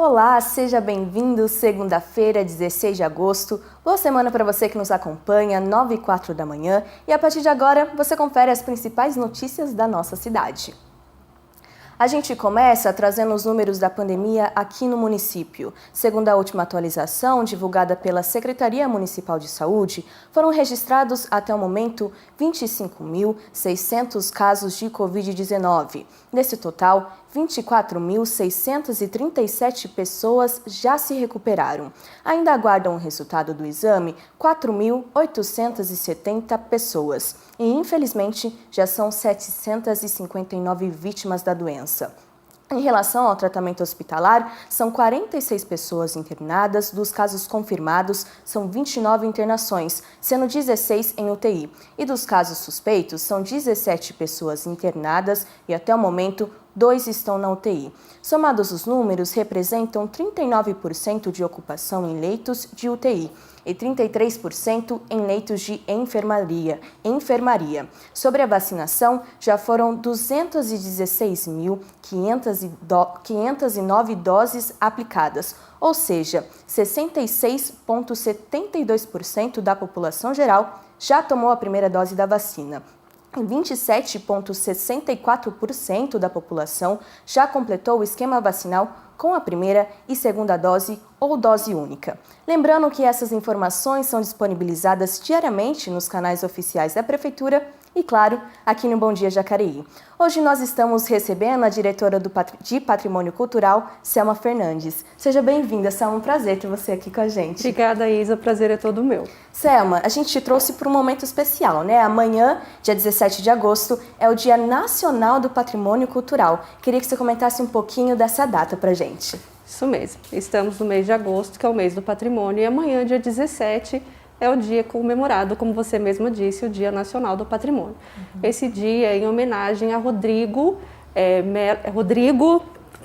Olá, seja bem-vindo, segunda-feira, 16 de agosto. Boa semana para você que nos acompanha, 9h04 da manhã. E a partir de agora, você confere as principais notícias da nossa cidade. A gente começa trazendo os números da pandemia aqui no município. Segundo a última atualização, divulgada pela Secretaria Municipal de Saúde, foram registrados até o momento 25.600 casos de Covid-19. Desse total, 24.637 pessoas já se recuperaram. Ainda aguardam o resultado do exame 4.870 pessoas. E, infelizmente, já são 759 vítimas da doença. Em relação ao tratamento hospitalar, são 46 pessoas internadas, dos casos confirmados, são 29 internações, sendo 16 em UTI. E dos casos suspeitos, são 17 pessoas internadas e, até o momento, 2 estão na UTI. Somados os números, representam 39% de ocupação em leitos de UTI e 33% em leitos de enfermaria. Sobre a vacinação, já foram 216.509 doses aplicadas, ou seja, 66,72% da população geral já tomou a primeira dose da vacina. 27,64% da população já completou o esquema vacinal com a primeira e segunda dose ou dose única. Lembrando que essas informações são disponibilizadas diariamente nos canais oficiais da Prefeitura e, claro, aqui no Bom Dia Jacareí. Hoje nós estamos recebendo a diretora de Patrimônio Cultural, Selma Fernandes. Seja bem-vinda, Selma, um prazer ter você aqui com a gente. Obrigada, Isa, o prazer é todo meu. Selma, a gente te trouxe para um momento especial, né? Amanhã, dia 17 de agosto, é o Dia Nacional do Patrimônio Cultural. Queria que você comentasse um pouquinho dessa data para a gente. Isso mesmo, estamos no mês de agosto, que é o mês do patrimônio, e amanhã, dia 17, é o dia comemorado, como você mesma disse, o Dia Nacional do Patrimônio. Esse dia é em homenagem a Rodrigo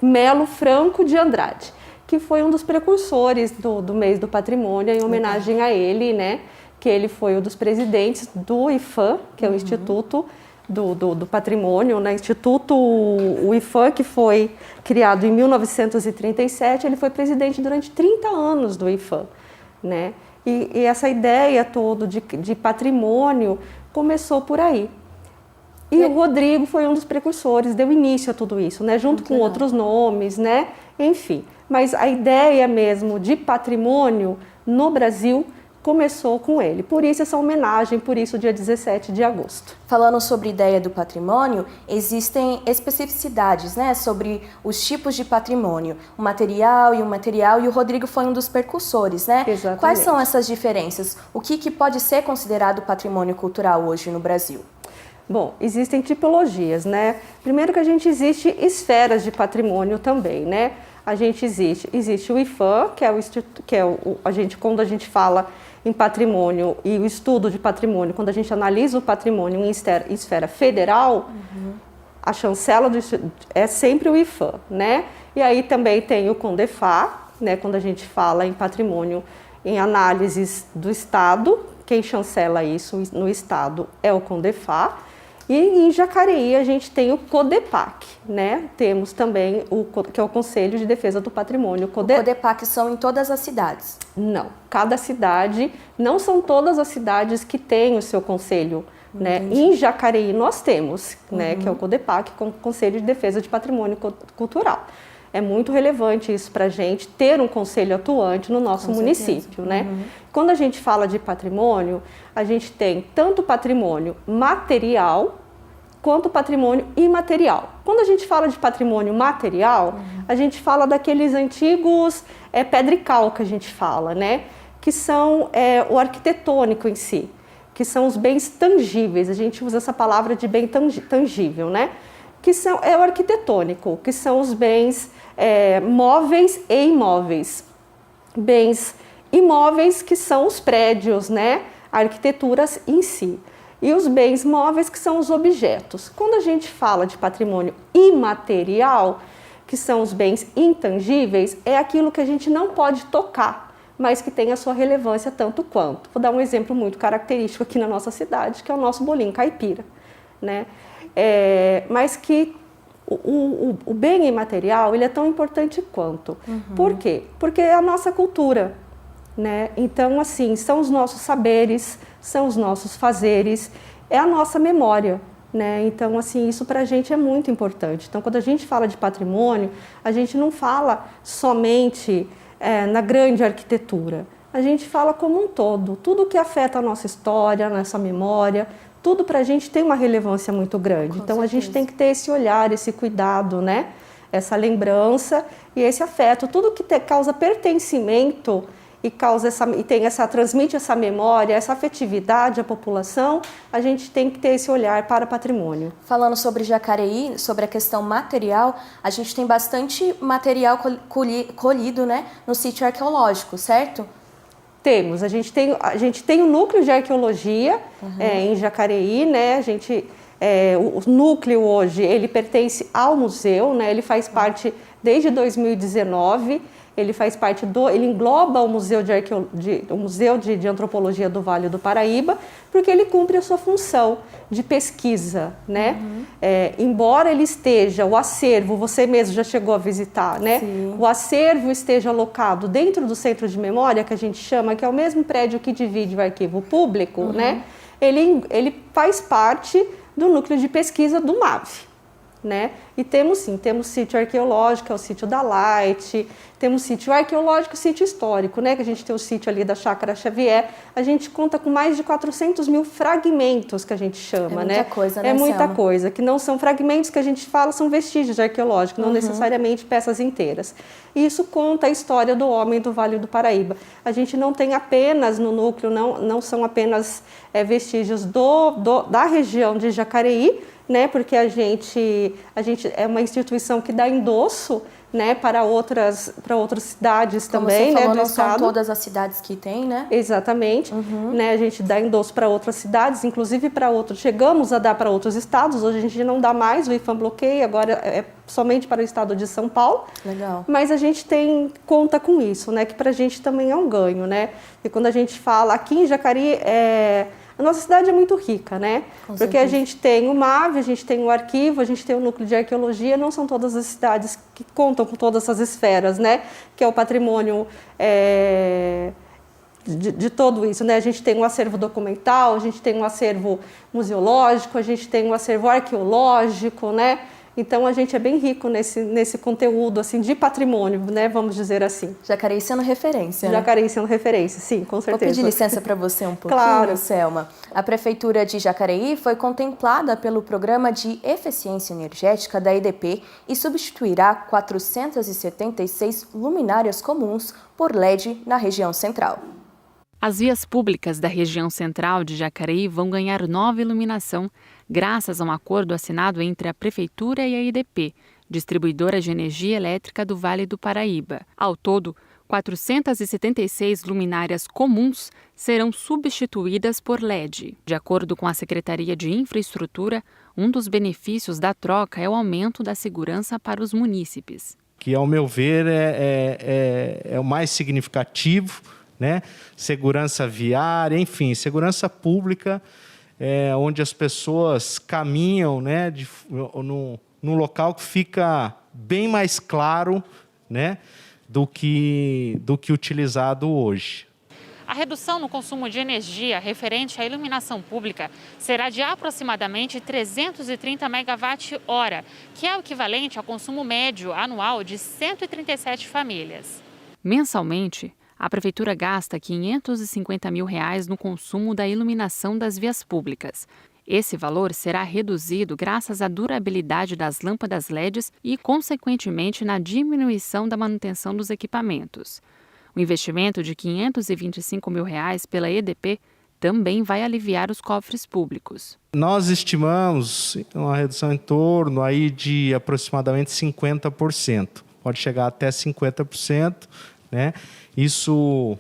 Melo Franco de Andrade, que foi um dos precursores do mês do patrimônio, em homenagem a ele, né? Que ele foi um dos presidentes do IPHAN, que é o Instituto do Patrimônio, né? O IPHAN, que foi criado em 1937, ele foi presidente durante 30 anos do IPHAN, né? E essa ideia toda de patrimônio começou por aí. E o Rodrigo foi um dos precursores, deu início a tudo isso, né? Junto com outros nomes, né? Enfim, mas a ideia mesmo de patrimônio no Brasil começou com ele. Por isso essa homenagem, por isso o dia 17 de agosto. Falando sobre a ideia do patrimônio, existem especificidades, né, sobre os tipos de patrimônio, o material e o Rodrigo foi um dos precursores, né? Exatamente. Quais são essas diferenças? O que pode ser considerado patrimônio cultural hoje no Brasil? Bom, existem tipologias, né? Primeiro que existe esferas de patrimônio também, né? Existe o IPHAN, quando a gente fala em patrimônio e o estudo de patrimônio, quando a gente analisa o patrimônio em esfera federal, a chancela é sempre o IPHAN, né? E aí também tem o CONDEPHAA, né? Quando a gente fala em patrimônio em análises do Estado, quem chancela isso no Estado é o CONDEPHAA. E em Jacareí a gente tem o CODEPAC, né? Temos também que é o Conselho de Defesa do Patrimônio. O CODEPAC são em todas as cidades? Não, cada cidade, não são todas as cidades que têm o seu conselho, né? Em Jacareí nós temos, né? Que é o CODEPAC, com o Conselho de Defesa de Patrimônio Cultural. É muito relevante isso para a gente, ter um conselho atuante no nosso município, né? Quando a gente fala de patrimônio, a gente tem tanto patrimônio material quanto patrimônio imaterial. Quando a gente fala de patrimônio material, a gente fala daqueles antigos pedra e cal que a gente fala, né? Que são o arquitetônico em si, que são os bens tangíveis. A gente usa essa palavra de bem tangível, né? Que é o arquitetônico, que são os bens móveis e imóveis. Bens imóveis, que são os prédios, né? Arquiteturas em si. E os bens móveis, que são os objetos. Quando a gente fala de patrimônio imaterial, que são os bens intangíveis, é aquilo que a gente não pode tocar, mas que tem a sua relevância tanto quanto. Vou dar um exemplo muito característico aqui na nossa cidade, que é o nosso bolinho caipira, né? Mas que o bem imaterial, ele é tão importante quanto. Por quê? Porque é a nossa cultura, né? Então, assim, são os nossos saberes, são os nossos fazeres, é a nossa memória, né? Então, assim, isso para a gente é muito importante. Então, quando a gente fala de patrimônio, a gente não fala somente na grande arquitetura. A gente fala como um todo, tudo que afeta a nossa história, a nossa memória, tudo para a gente tem uma relevância muito grande. Então, a gente tem que ter esse olhar, esse cuidado, né? Essa lembrança e esse afeto. Tudo que causa pertencimento e transmite essa memória, essa afetividade à população, a gente tem que ter esse olhar para patrimônio. Falando sobre Jacareí, sobre a questão material, a gente tem bastante material colhido, né, no sítio arqueológico, certo? Temos, a gente tem um núcleo de arqueologia em Jacareí, né? O núcleo hoje, ele pertence ao museu, né? Ele faz parte desde 2019. Ele engloba o Museu de Antropologia do Vale do Paraíba, porque ele cumpre a sua função de pesquisa, né? Embora ele esteja, o acervo, você mesmo já chegou a visitar, né? Sim. O acervo esteja alocado dentro do centro de memória, que a gente chama, que é o mesmo prédio que divide o arquivo público, né? Ele faz parte do núcleo de pesquisa do MAV. Né? E temos sítio arqueológico, é o sítio da Light, temos sítio arqueológico e sítio histórico, né? Que a gente tem o sítio ali da Chácara Xavier, a gente conta com mais de 400 mil fragmentos, que a gente chama, né? É muita coisa, né, É muita Selma? coisa, que não são fragmentos que a gente fala, são vestígios arqueológicos, não necessariamente peças inteiras. E isso conta a história do homem do Vale do Paraíba. A gente não tem apenas no núcleo, não são apenas vestígios da região de Jacareí, né? Porque a gente é uma instituição que dá endosso, né, para outras cidades Como também, você falou, né, do não estado. são todas as cidades que tem, né? Exatamente, né? A gente dá endosso para outras cidades, inclusive para outros. Chegamos a dar para outros estados. Hoje a gente não dá mais, o IFAM bloqueia, agora é somente para o estado de São Paulo. Legal. Mas a gente conta com isso, né? Que para a gente também é um ganho, né? E quando a gente fala aqui em Jacareí, a nossa cidade é muito rica, né? Porque a gente tem o MAV, a gente tem o arquivo, a gente tem o núcleo de arqueologia, não são todas as cidades que contam com todas essas esferas, né? Que é o patrimônio de tudo isso, né? A gente tem um acervo documental, a gente tem um acervo museológico, a gente tem um acervo arqueológico, né? Então, a gente é bem rico nesse conteúdo, assim, de patrimônio, né? Vamos dizer assim. Jacareí sendo referência, né? Jacareí sendo referência, sim, com certeza. Vou pedir licença para você um pouquinho, Claro. Selma. A Prefeitura de Jacareí foi contemplada pelo Programa de Eficiência Energética da EDP e substituirá 476 luminárias comuns por LED na região central. As vias públicas da região central de Jacareí vão ganhar nova iluminação graças a um acordo assinado entre a Prefeitura e a EDP, distribuidora de energia elétrica do Vale do Paraíba. Ao todo, 476 luminárias comuns serão substituídas por LED. De acordo com a Secretaria de Infraestrutura, um dos benefícios da troca é o aumento da segurança para os munícipes. Que, ao meu ver, é o mais significativo, né? Segurança viária, enfim, segurança pública, onde as pessoas caminham, né, num local que fica bem mais claro, né, do que utilizado hoje. A redução no consumo de energia referente à iluminação pública será de aproximadamente 330 megawatt-hora, que é o equivalente ao consumo médio anual de 137 famílias. Mensalmente, a Prefeitura gasta R$ 550 mil no consumo da iluminação das vias públicas. Esse valor será reduzido graças à durabilidade das lâmpadas LEDs e, consequentemente, na diminuição da manutenção dos equipamentos. O investimento de R$ 525 mil pela EDP também vai aliviar os cofres públicos. Nós estimamos uma redução em torno aí de aproximadamente 50%. Pode chegar até 50%, né? Isso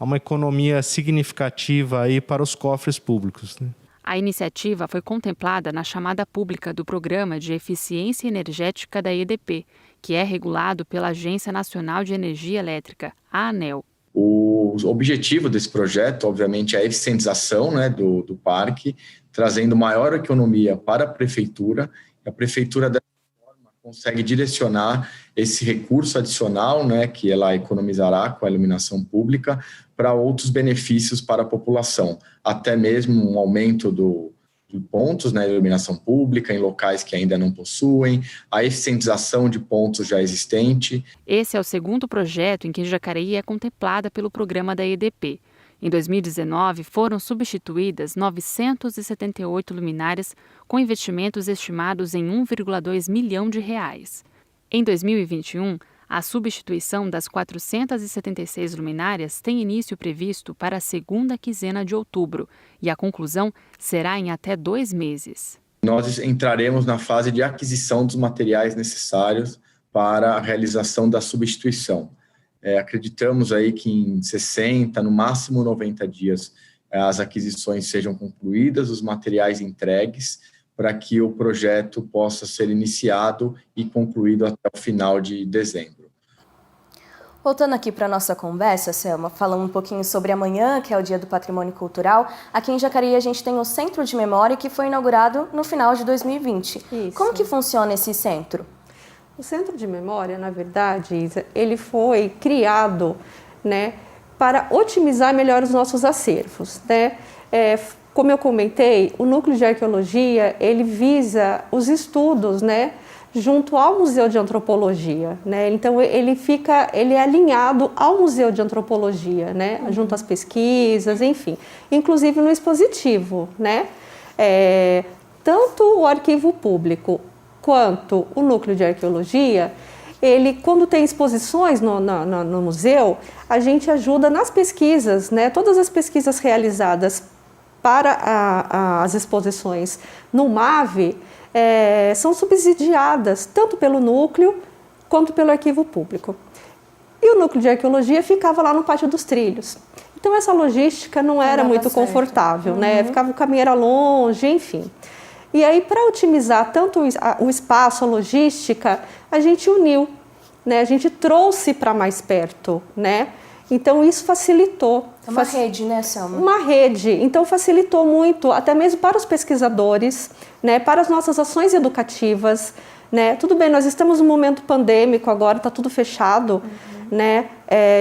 é uma economia significativa aí para os cofres públicos, né? A iniciativa foi contemplada na chamada pública do Programa de Eficiência Energética da EDP, que é regulado pela Agência Nacional de Energia Elétrica, a ANEEL. O objetivo desse projeto, obviamente, é a eficientização, né, do parque, trazendo maior economia para a prefeitura. A prefeitura, dessa forma, consegue direcionar esse recurso adicional, né, que ela economizará com a iluminação pública, para outros benefícios para a população, até mesmo um aumento de pontos na iluminação pública em locais que ainda não possuem, a eficientização de pontos já existentes. Esse é o segundo projeto em que Jacareí é contemplada pelo programa da EDP. Em 2019, foram substituídas 978 luminárias com investimentos estimados em 1,2 milhão de reais. Em 2021, a substituição das 476 luminárias tem início previsto para a segunda quinzena de outubro e a conclusão será em até 2 meses. Nós entraremos na fase de aquisição dos materiais necessários para a realização da substituição. Acreditamos aí que em 60, no máximo 90 dias, as aquisições sejam concluídas, os materiais entregues, para que o projeto possa ser iniciado e concluído até o final de dezembro. Voltando aqui para a nossa conversa, Selma, falando um pouquinho sobre amanhã, que é o Dia do Patrimônio Cultural, aqui em Jacareí a gente tem o Centro de Memória, que foi inaugurado no final de 2020. Isso. Como que funciona esse centro? O Centro de Memória, na verdade, Isa, ele foi criado, né, para otimizar melhor os nossos acervos, né? Como eu comentei, o Núcleo de Arqueologia, ele visa os estudos, né, junto ao Museu de Antropologia, né? Então ele é alinhado ao Museu de Antropologia, né, junto às pesquisas, enfim, inclusive no expositivo, né? Tanto o Arquivo Público quanto o Núcleo de Arqueologia, ele, quando tem exposições no museu, a gente ajuda nas pesquisas, né? Todas as pesquisas realizadas para as exposições no MAV são subsidiadas tanto pelo núcleo quanto pelo Arquivo Público. E o Núcleo de Arqueologia ficava lá no Pátio dos Trilhos. Então essa logística não era muito confortável, né? O caminho era longe, enfim. E aí, para otimizar tanto o espaço, a logística, a gente uniu, né? A gente trouxe para mais perto, né? Então, isso facilitou. É uma rede, né, Selma? Uma rede. Então, facilitou muito, até mesmo para os pesquisadores, né? Para as nossas ações educativas, né? Tudo bem, nós estamos num momento pandêmico agora, está tudo fechado, né?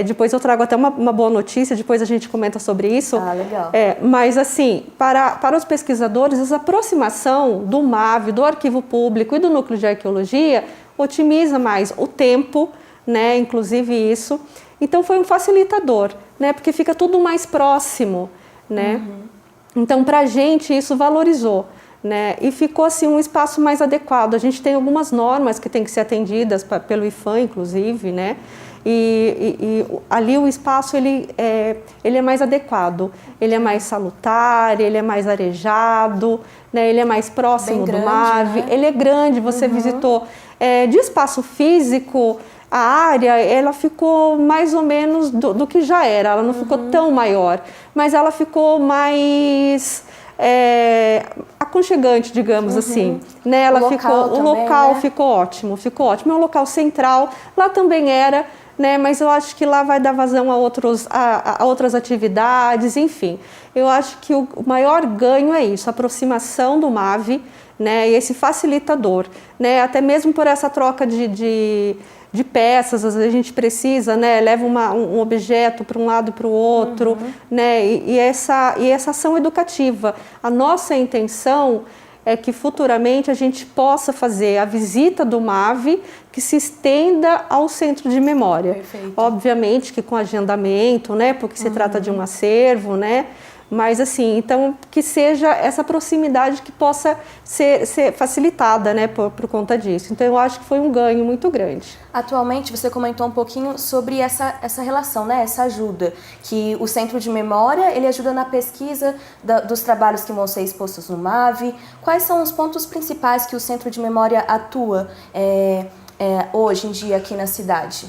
Depois eu trago até uma boa notícia, depois a gente comenta sobre isso. Ah, legal. Mas, assim, para os pesquisadores, essa aproximação do MAV, do Arquivo Público e do Núcleo de Arqueologia otimiza mais o tempo, né? Inclusive isso. Então, foi um facilitador, né? Porque fica tudo mais próximo, né? Então, para a gente, isso valorizou, né? E ficou, assim, um espaço mais adequado. A gente tem algumas normas que têm que ser atendidas pelo IPHAN, inclusive, né? E ali o espaço ele é mais adequado, ele é mais salutar, ele é mais arejado, né? Ele é mais próximo do MAV, né? Ele é grande, você visitou. De espaço físico, a área ela ficou mais ou menos do que já era, ela não ficou tão maior, mas ela ficou mais aconchegante, digamos assim, né? O local ficou ótimo, é um local central, lá também era, né? Mas eu acho que lá vai dar vazão a outras atividades, enfim. Eu acho que o maior ganho é isso, a aproximação do MAV, né? E esse facilitador, né? Até mesmo por essa troca de peças, às vezes a gente precisa, né? Leva um objeto para um lado e para o outro, né? E essa ação educativa. A nossa intenção é que futuramente a gente possa fazer a visita do MAV que se estenda ao Centro de Memória. Perfeito. Obviamente que com agendamento, né? Porque se trata de um acervo, né? Mas assim, então que seja essa proximidade que possa ser facilitada, né, por conta disso. Então eu acho que foi um ganho muito grande. Atualmente você comentou um pouquinho sobre essa relação, né, essa ajuda, que o Centro de Memória ele ajuda na pesquisa dos trabalhos que vão ser expostos no MAV. Quais são os pontos principais que o Centro de Memória atua hoje em dia aqui na cidade?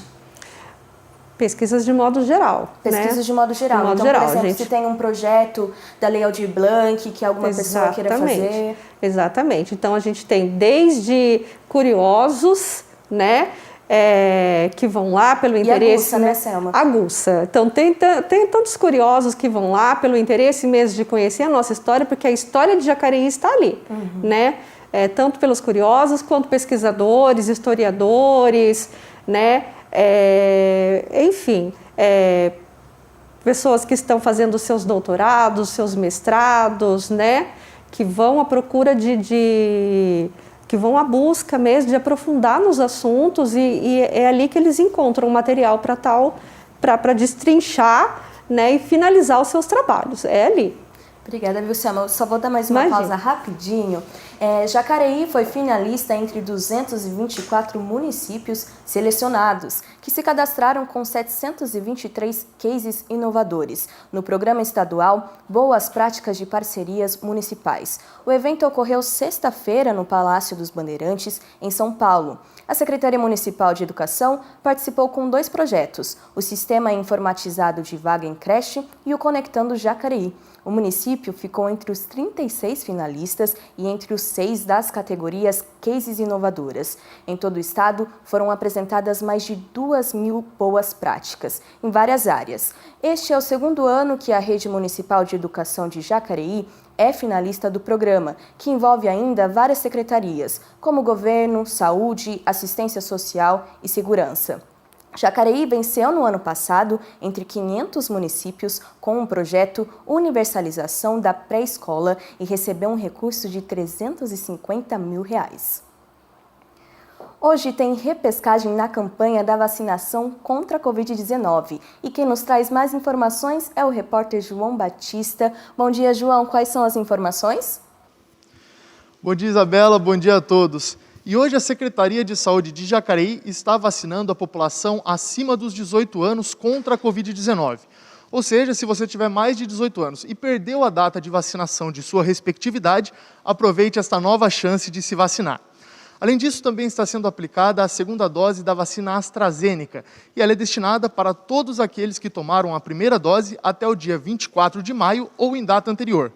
Pesquisas de modo geral. Pesquisas, né? De modo geral. De modo então, geral, por exemplo, gente... se tem um projeto da Lei Aldir Blanc que alguma pessoa queira fazer. Exatamente. Então, a gente tem desde curiosos, né? que vão lá pelo interesse... E aguça, né, Selma? Aguça. Então, tem tantos curiosos que vão lá pelo interesse mesmo de conhecer a nossa história, porque a história de Jacareí está ali, né? Tanto pelos curiosos, quanto pesquisadores, historiadores, né? Enfim, pessoas que estão fazendo seus doutorados, seus mestrados, né? Que vão à procura que vão à busca mesmo de aprofundar nos assuntos e é ali que eles encontram material para destrinchar, né, e finalizar os seus trabalhos. É ali. Obrigada, viu, Selma? Eu só vou dar mais uma pausa rapidinho. Jacareí foi finalista entre 224 municípios selecionados, que se cadastraram com 723 cases inovadores no programa estadual Boas Práticas de Parcerias Municipais. O evento ocorreu sexta-feira no Palácio dos Bandeirantes, em São Paulo. A Secretaria Municipal de Educação participou com 2 projetos, o Sistema Informatizado de Vaga em Creche e o Conectando Jacareí. O município ficou entre os 36 finalistas e entre os 6 das categorias Cases Inovadoras. Em todo o estado, foram apresentadas mais de 2.000 boas práticas, em várias áreas. Este é o segundo ano que a Rede Municipal de Educação de Jacareí é finalista do programa, que envolve ainda várias secretarias, como Governo, Saúde, Assistência Social e Segurança. Jacareí venceu no ano passado entre 500 municípios com um projeto Universalização da Pré-Escola e recebeu um recurso de R$350 mil. Hoje tem repescagem na campanha da vacinação contra a Covid-19 e quem nos traz mais informações é o repórter João Batista. Bom dia, João. Quais são as informações? Bom dia, Isabela. Bom dia a todos. E hoje a Secretaria de Saúde de Jacareí está vacinando a população acima dos 18 anos contra a Covid-19. Ou seja, se você tiver mais de 18 anos e perdeu a data de vacinação de sua respectividade, aproveite esta nova chance de se vacinar. Além disso, também está sendo aplicada a segunda dose da vacina AstraZeneca e ela é destinada para todos aqueles que tomaram a primeira dose até o dia 24 de maio ou em data anterior.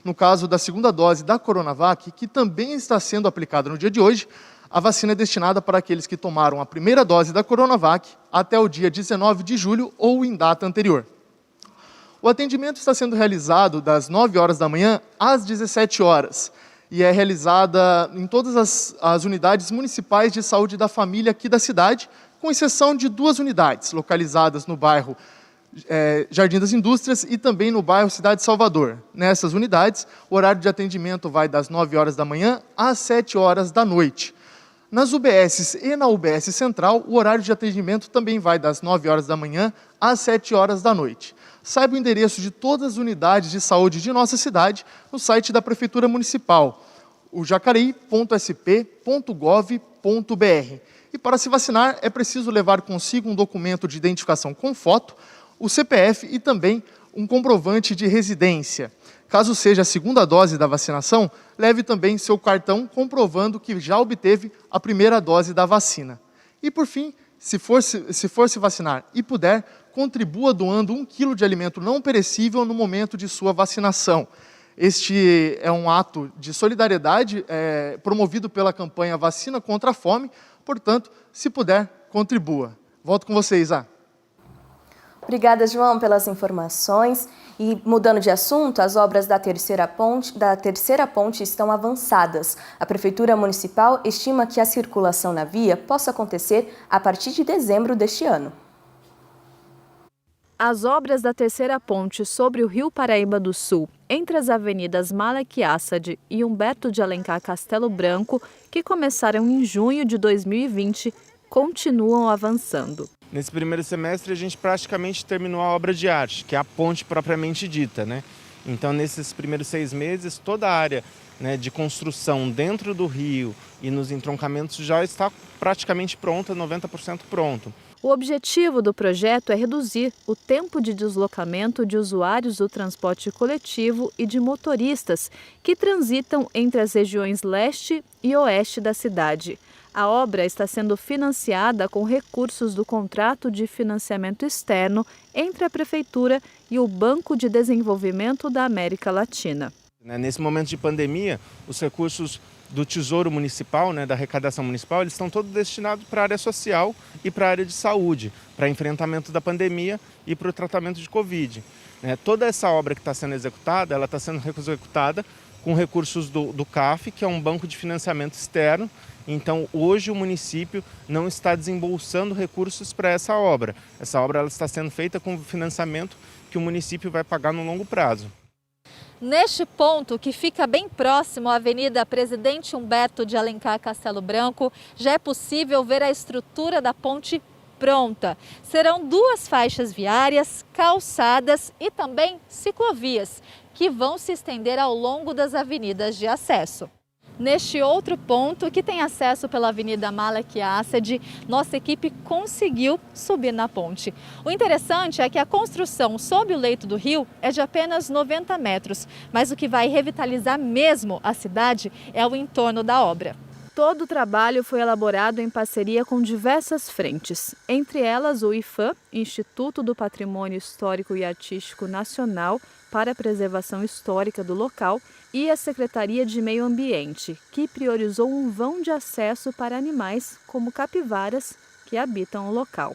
No caso da segunda dose da Coronavac, que também está sendo aplicada no dia de hoje, a vacina é destinada para aqueles que tomaram a primeira dose da Coronavac até o dia 19 de julho ou em data anterior. O atendimento está sendo realizado das 9 horas da manhã às 17 horas e é realizada em todas as unidades municipais de saúde da família aqui da cidade, com exceção de 2 unidades localizadas no bairro Jardim das Indústrias e também no bairro Cidade de Salvador. Nessas unidades, o horário de atendimento vai das 9 horas da manhã às 7 horas da noite. Nas UBSs e na UBS Central, o horário de atendimento também vai das 9 horas da manhã às 7 horas da noite. Saiba o endereço de todas as unidades de saúde de nossa cidade no site da Prefeitura Municipal, o jacareí.sp.gov.br. E para se vacinar, é preciso levar consigo um documento de identificação com foto, o CPF e também um comprovante de residência. Caso seja a segunda dose da vacinação, leve também seu cartão comprovando que já obteve a primeira dose da vacina. E por fim, se for se vacinar e puder, contribua doando 1 quilo de alimento não perecível no momento de sua vacinação. Este é um ato de solidariedade promovido pela campanha Vacina contra a Fome, portanto, se puder, contribua. Volto com você, Isa. Obrigada, João, pelas informações. E mudando de assunto, as obras da terceira ponte estão avançadas. A Prefeitura Municipal estima que a circulação na via possa acontecer a partir de dezembro deste ano. As obras da terceira ponte sobre o Rio Paraíba do Sul, entre as avenidas Malek Assad e Humberto de Alencar Castelo Branco, que começaram em junho de 2020, continuam avançando. Nesse primeiro semestre, a gente praticamente terminou a obra de arte, que é a ponte propriamente dita, né? Então, nesses primeiros 6 meses, toda a área, né, de construção dentro do rio e nos entroncamentos já está praticamente pronta, 90% pronto. O objetivo do projeto é reduzir o tempo de deslocamento de usuários do transporte coletivo e de motoristas que transitam entre as regiões leste e oeste da cidade. A obra está sendo financiada com recursos do contrato de financiamento externo entre a Prefeitura e o Banco de Desenvolvimento da América Latina. Nesse momento de pandemia, os recursos do Tesouro Municipal, né, da arrecadação municipal, eles estão todos destinados para a área social e para a área de saúde, para enfrentamento da pandemia e para o tratamento de Covid. Toda essa obra que está sendo executada, ela está sendo executada com recursos do CAF, que é um banco de financiamento externo. Então, hoje o município não está desembolsando recursos para essa obra. Essa obra ela está sendo feita com financiamento que o município vai pagar no longo prazo. Neste ponto, que fica bem próximo à Avenida Presidente Humberto de Alencar Castelo Branco, já é possível ver a estrutura da ponte pronta. Serão 2 faixas viárias, calçadas e também ciclovias, que vão se estender ao longo das avenidas de acesso. Neste outro ponto, que tem acesso pela Avenida Malek Assed, nossa equipe conseguiu subir na ponte. O interessante é que a construção sob o leito do rio é de apenas 90 metros, mas o que vai revitalizar mesmo a cidade é o entorno da obra. Todo o trabalho foi elaborado em parceria com diversas frentes, entre elas o IPHAN, Instituto do Patrimônio Histórico e Artístico Nacional para a Preservação Histórica do local, e a Secretaria de Meio Ambiente, que priorizou um vão de acesso para animais como capivaras que habitam o local.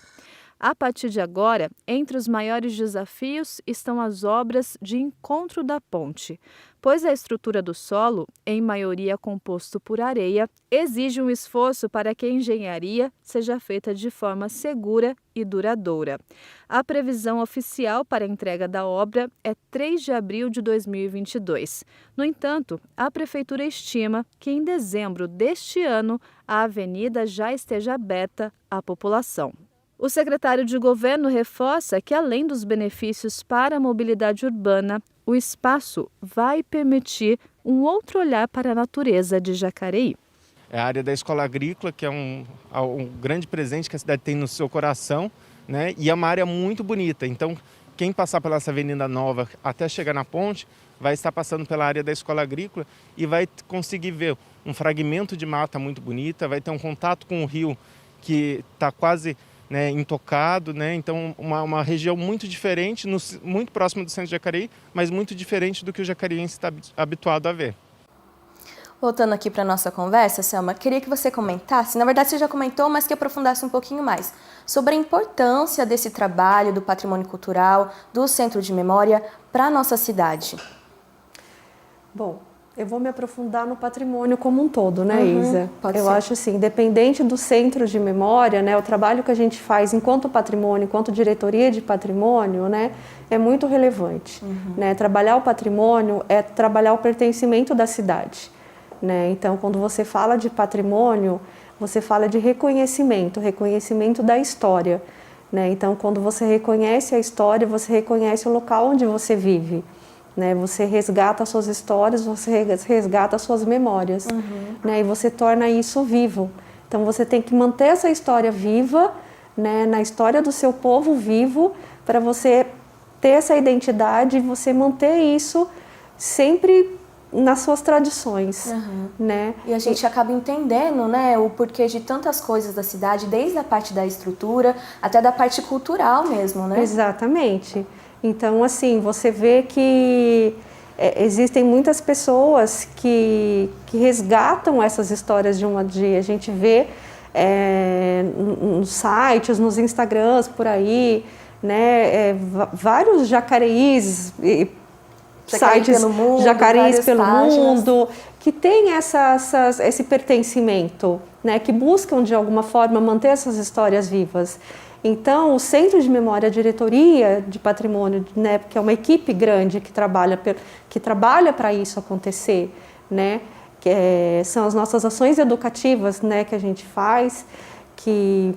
A partir de agora, entre os maiores desafios estão as obras de encontro da ponte, pois a estrutura do solo, em maioria composto por areia, exige um esforço para que a engenharia seja feita de forma segura e duradoura. A previsão oficial para a entrega da obra é 3 de abril de 2022. No entanto, a Prefeitura estima que em dezembro deste ano a avenida já esteja aberta à população. O secretário de Governo reforça que, além dos benefícios para a mobilidade urbana, o espaço vai permitir um outro olhar para a natureza de Jacareí. É a área da escola agrícola, que é um grande presente que a cidade tem no seu coração, né? E é uma área muito bonita. Então, quem passar pela essa avenida nova até chegar na ponte, vai estar passando pela área da escola agrícola e vai conseguir ver um fragmento de mata muito bonita, vai ter um contato com o rio que está quase intocado, Então uma região muito diferente, muito próxima do centro de Jacareí, mas muito diferente do que o jacariense está habituado a ver. Voltando aqui para a nossa conversa, Selma, queria que você comentasse, na verdade você já comentou, mas que aprofundasse um pouquinho mais, sobre a importância desse trabalho do patrimônio cultural, do Centro de Memória para a nossa cidade. Bom, eu vou me aprofundar no patrimônio como um todo, Isa? Pode ser. Eu acho assim, independente do Centro de Memória, o trabalho que a gente faz enquanto patrimônio, enquanto diretoria de patrimônio, é muito relevante. Trabalhar o patrimônio é trabalhar o pertencimento da cidade. Então, quando você fala de patrimônio, você fala de reconhecimento da história. Então, quando você reconhece a história, você reconhece o local onde você vive. Você resgata as suas histórias, você resgata as suas memórias, e você torna isso vivo. Então você tem que manter essa história viva, na história do seu povo vivo, para você ter essa identidade e você manter isso sempre nas suas tradições. E a gente acaba entendendo o porquê de tantas coisas da cidade, desde a parte da estrutura até da parte cultural mesmo, Exatamente. Então, assim, você vê que existem muitas pessoas que resgatam essas histórias de a gente vê nos sites, nos Instagrams, por aí, vários jacareís, sites jacareís pelo mundo, que tem esse pertencimento, que buscam, de alguma forma, manter essas histórias vivas. Então, o Centro de Memória, a Diretoria de Patrimônio, que é uma equipe grande que trabalha para isso acontecer, são as nossas ações educativas, que a gente faz, que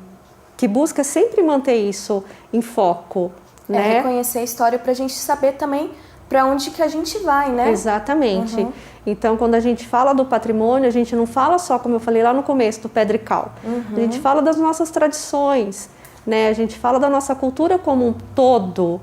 busca sempre manter isso em foco. Reconhecer a história para a gente saber também para onde que a gente vai, Exatamente. Então, quando a gente fala do patrimônio, a gente não fala só, como eu falei lá no começo, do pedra e cal. A gente fala das nossas tradições, a gente fala da nossa cultura como um todo,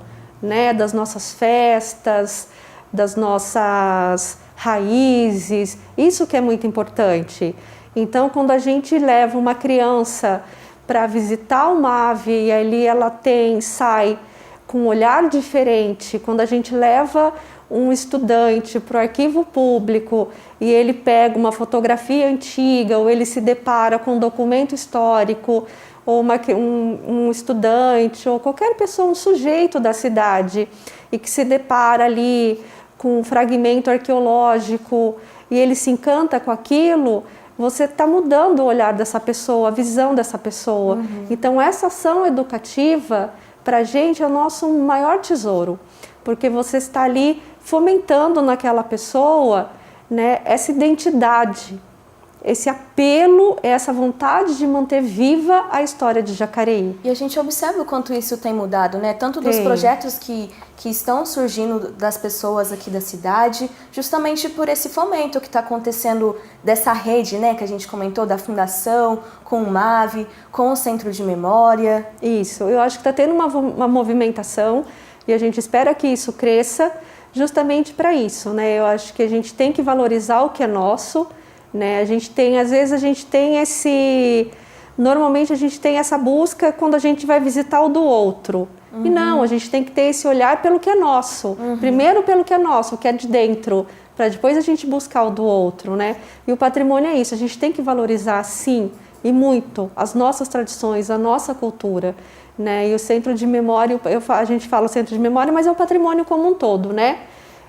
das nossas festas, das nossas raízes, isso que é muito importante. Então, quando a gente leva uma criança para visitar o MAV e ali ela sai com um olhar diferente, quando a gente leva um estudante para o arquivo público e ele pega uma fotografia antiga ou ele se depara com um documento histórico, ou um estudante ou qualquer pessoa, um sujeito da cidade e que se depara ali com um fragmento arqueológico e ele se encanta com aquilo, você está mudando o olhar dessa pessoa, a visão dessa pessoa. Então essa ação educativa para a gente é o nosso maior tesouro, porque você está ali fomentando naquela pessoa, né, essa identidade, esse apelo, essa vontade de manter viva a história de Jacareí. E a gente observa o quanto isso tem mudado, né? Tanto dos projetos que estão surgindo das pessoas aqui da cidade, justamente por esse fomento que está acontecendo dessa rede, né? Que a gente comentou, da Fundação, com o MAV, com o Centro de Memória. Isso, eu acho que está tendo uma movimentação e a gente espera que isso cresça justamente para isso, né? Eu acho que a gente tem que valorizar o que é nosso, né? Às vezes a gente tem normalmente a gente tem essa busca quando a gente vai visitar o do outro. E não, a gente tem que ter esse olhar pelo que é nosso. Primeiro pelo que é nosso, o que é de dentro, para depois a gente buscar o do outro, né? E o patrimônio é isso, a gente tem que valorizar, sim, e muito, as nossas tradições, a nossa cultura, né? E o Centro de Memória, a gente fala Centro de Memória, mas é o patrimônio como um todo, né?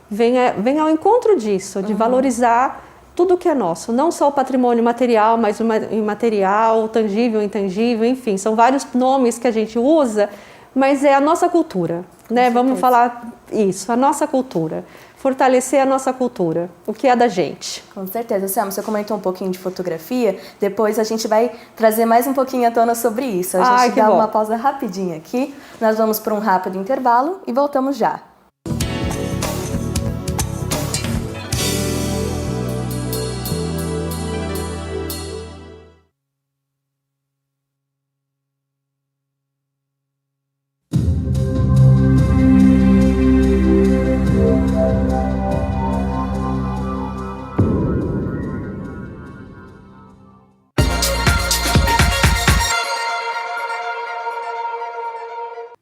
Vem ao encontro disso, de valorizar tudo que é nosso, não só o patrimônio material, mas o imaterial, tangível, intangível, enfim, são vários nomes que a gente usa, mas é a nossa cultura, né? Vamos falar isso, a nossa cultura, fortalecer a nossa cultura, o que é da gente. Com certeza. Selma, você comentou um pouquinho de fotografia, depois a gente vai trazer mais um pouquinho à tona sobre isso. A gente dá uma pausa rapidinha aqui, nós vamos para um rápido intervalo e voltamos já.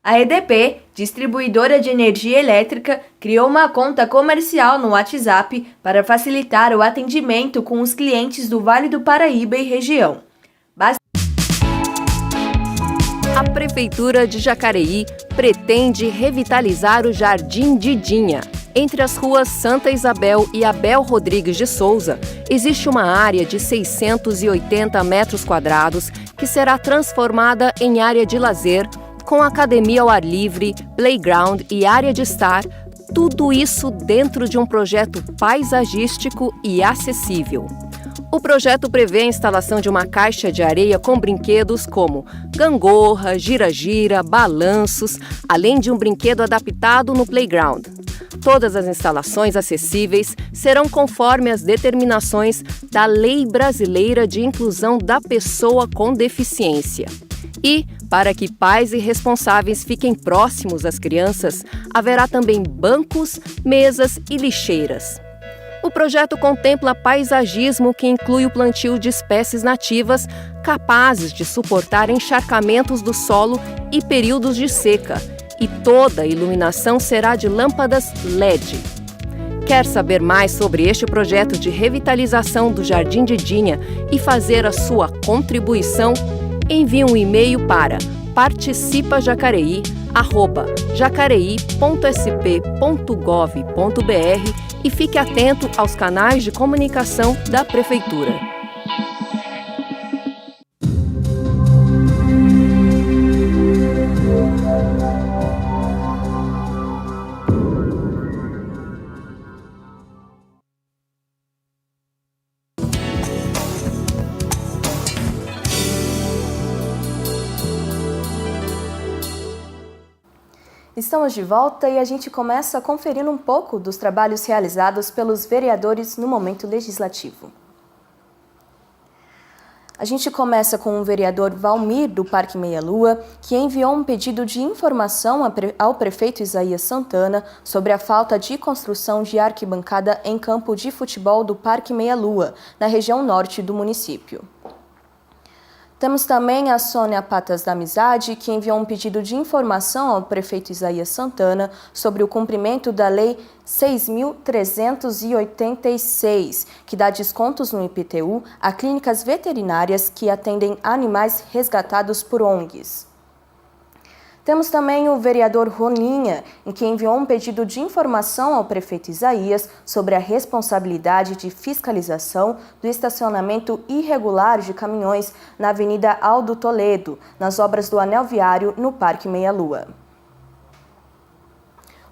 A EDP, distribuidora de energia elétrica, criou uma conta comercial no WhatsApp para facilitar o atendimento com os clientes do Vale do Paraíba e região. A Prefeitura de Jacareí pretende revitalizar o Jardim Didinha. Entre as ruas Santa Isabel e Abel Rodrigues de Souza, existe uma área de 680 metros quadrados que será transformada em área de lazer, com academia ao ar livre, playground e área de estar, tudo isso dentro de um projeto paisagístico e acessível. O projeto prevê a instalação de uma caixa de areia com brinquedos como gangorra, gira-gira, balanços, além de um brinquedo adaptado no playground. Todas as instalações acessíveis serão conforme as determinações da Lei Brasileira de Inclusão da Pessoa com Deficiência. E, para que pais e responsáveis fiquem próximos às crianças, haverá também bancos, mesas e lixeiras. O projeto contempla paisagismo que inclui o plantio de espécies nativas capazes de suportar encharcamentos do solo e períodos de seca, e toda a iluminação será de lâmpadas LED. Quer saber mais sobre este projeto de revitalização do Jardim Didinha e fazer a sua contribuição? Envie um e-mail para participajacareí@jacareí.sp.gov.br e fique atento aos canais de comunicação da Prefeitura. Estamos de volta e a gente começa conferindo um pouco dos trabalhos realizados pelos vereadores no momento legislativo. A gente começa com o vereador Valmir, do Parque Meia Lua, que enviou um pedido de informação ao prefeito Isaías Santana sobre a falta de construção de arquibancada em campo de futebol do Parque Meia Lua, na região norte do município. Temos também a Sônia Patas da Amizade, que enviou um pedido de informação ao prefeito Isaías Santana sobre o cumprimento da Lei 6.386, que dá descontos no IPTU a clínicas veterinárias que atendem animais resgatados por ONGs. Temos também o vereador Roninha, em que enviou um pedido de informação ao prefeito Isaías sobre a responsabilidade de fiscalização do estacionamento irregular de caminhões na Avenida Aldo Toledo, nas obras do Anel Viário, no Parque Meia Lua.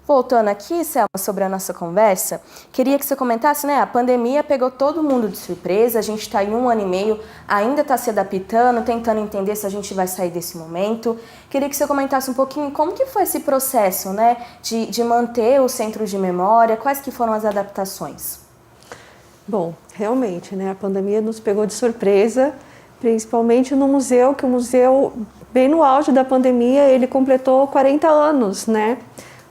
Voltando aqui, Selma, sobre a nossa conversa, queria que você comentasse, né? A pandemia pegou todo mundo de surpresa, a gente está em 1 ano e meio, ainda está se adaptando, tentando entender se a gente vai sair desse momento. Queria que você comentasse um pouquinho como que foi esse processo, né? De manter o centro de memória, quais que foram as adaptações? Bom, realmente, né? A pandemia nos pegou de surpresa, principalmente no museu, que o museu, bem no auge da pandemia, ele completou 40 anos, né?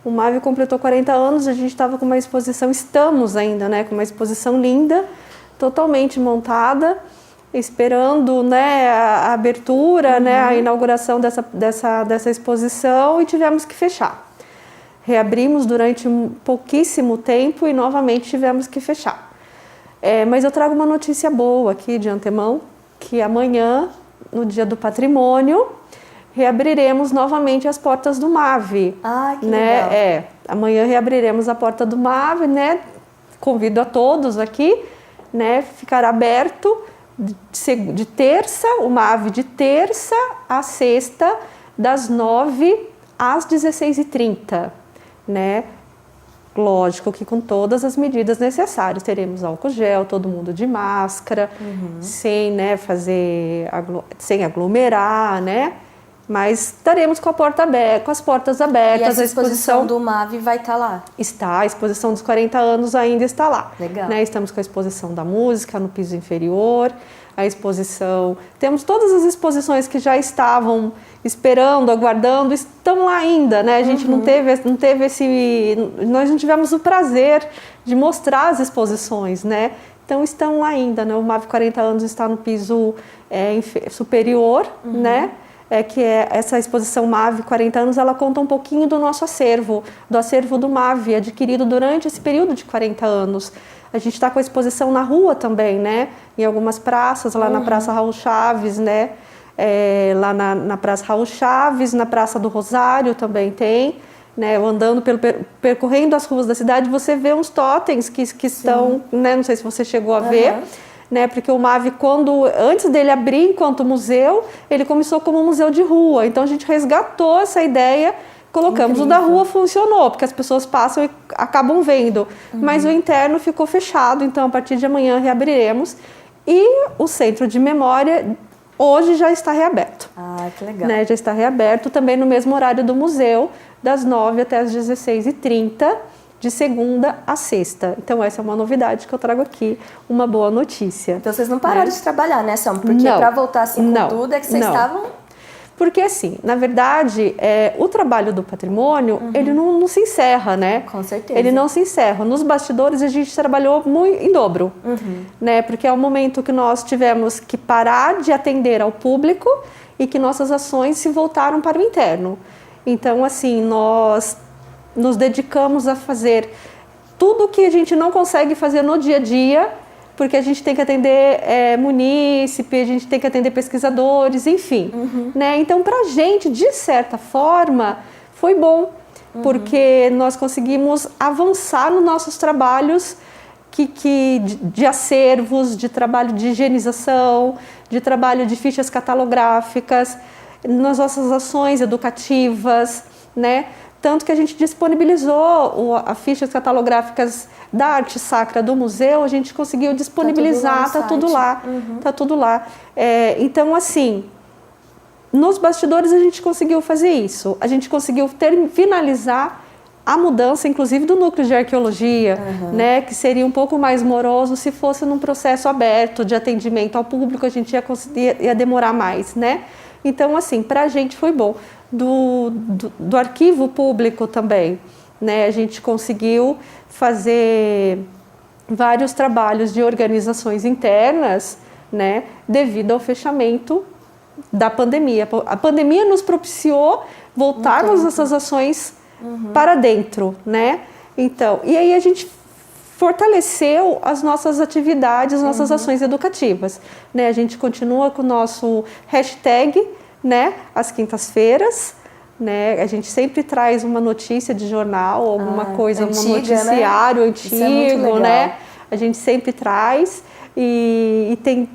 O MAV completou 40 anos, a gente estava com uma exposição, estamos ainda, né, com uma exposição linda, totalmente montada, esperando, né, a abertura, né, a inauguração dessa exposição, e tivemos que fechar. Reabrimos durante pouquíssimo tempo e novamente tivemos que fechar. Mas eu trago uma notícia boa aqui de antemão, que amanhã, no Dia do Patrimônio, reabriremos novamente as portas do MAV. Ah, que né? legal. Amanhã reabriremos a porta do MAV, né? Convido a todos aqui, né? Ficará aberto de terça, o MAV de terça a sexta, das 9 às 16h30, né? Lógico que com todas as medidas necessárias, teremos álcool gel, todo mundo de máscara, sem, né, sem aglomerar, né? Mas estaremos com a porta aberta, com as portas abertas. E essa exposição do MAV vai estar lá? Está, a exposição dos 40 anos ainda está lá. Legal. Né? Estamos com a exposição da música no piso inferior, a exposição... Temos todas as exposições que já estavam esperando, aguardando, estão lá ainda, né? A gente não teve esse... Nós não tivemos o prazer de mostrar as exposições, né? Então estão lá ainda, né? O MAV 40 anos está no piso superior, né? Que essa exposição MAV 40 anos, ela conta um pouquinho do nosso acervo, do acervo do MAV, adquirido durante esse período de 40 anos. A gente está com a exposição na rua também, né? Em algumas praças, lá na Praça Raul Chaves, né? Lá na Praça Raul Chaves, na Praça do Rosário também tem, né? Andando, percorrendo as ruas da cidade, você vê uns totens que estão, né? Não sei se você chegou a ver, né? Porque o MAV, antes dele abrir enquanto museu, ele começou como museu de rua. Então a gente resgatou essa ideia, colocamos o da rua, funcionou, porque as pessoas passam e acabam vendo. Mas o interno ficou fechado, então a partir de amanhã reabriremos. E o centro de memória hoje já está reaberto. Ah, que legal. Né? Já está reaberto também no mesmo horário do museu, das 9 até as 16h30. De segunda a sexta. Então, essa é uma novidade que eu trago aqui, uma boa notícia. Então, vocês não pararam de trabalhar, né, Sam? Porque para voltar assim com tudo, é que vocês estavam... Porque, assim, na verdade, o trabalho do patrimônio, ele não se encerra, né? Com certeza. Ele não se encerra. Nos bastidores, a gente trabalhou muito em dobro, né? Porque é o momento que nós tivemos que parar de atender ao público e que nossas ações se voltaram para o interno. Então, assim, nós nos dedicamos a fazer tudo o que a gente não consegue fazer no dia a dia, porque a gente tem que atender munícipe, a gente tem que atender pesquisadores, enfim. Né? Então, para a gente, de certa forma, foi bom, porque nós conseguimos avançar nos nossos trabalhos de acervos, de trabalho de higienização, de trabalho de fichas catalográficas, nas nossas ações educativas, né? Tanto que a gente disponibilizou as fichas catalográficas da arte sacra do museu, a gente conseguiu disponibilizar, tá tudo lá. Tá tudo lá. Então, assim, nos bastidores a gente conseguiu fazer isso. A gente conseguiu finalizar a mudança, inclusive, do núcleo de arqueologia, né, que seria um pouco mais moroso se fosse num processo aberto de atendimento ao público, a gente ia demorar mais, né? Então, assim, para a gente foi bom. Do arquivo público também, né? A gente conseguiu fazer vários trabalhos de organizações internas, né? Devido ao fechamento da pandemia. A pandemia nos propiciou voltarmos essas ações para dentro, né? Então, e aí a gente fortaleceu as nossas atividades, as nossas ações educativas, né? A gente continua com o nosso hashtag, né? Às quintas-feiras, né? A gente sempre traz uma notícia de jornal, alguma coisa, antiga, um noticiário antigo, Isso é muito legal. né? A gente sempre traz e tem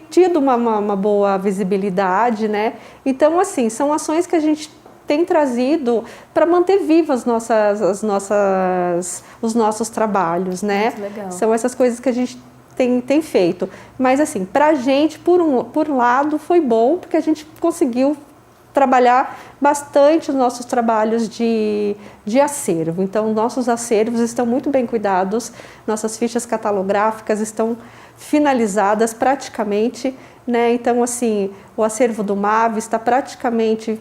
tido uma boa visibilidade, né? Então, assim, são ações que a gente tem trazido para manter vivas os nossos trabalhos, né? Muito legal. São essas coisas que a gente tem feito. Mas, assim, para a gente, por um lado, foi bom, porque a gente conseguiu trabalhar bastante os nossos trabalhos de acervo. Então, nossos acervos estão muito bem cuidados, nossas fichas catalográficas estão finalizadas praticamente, né? Então, assim, o acervo do MAV está praticamente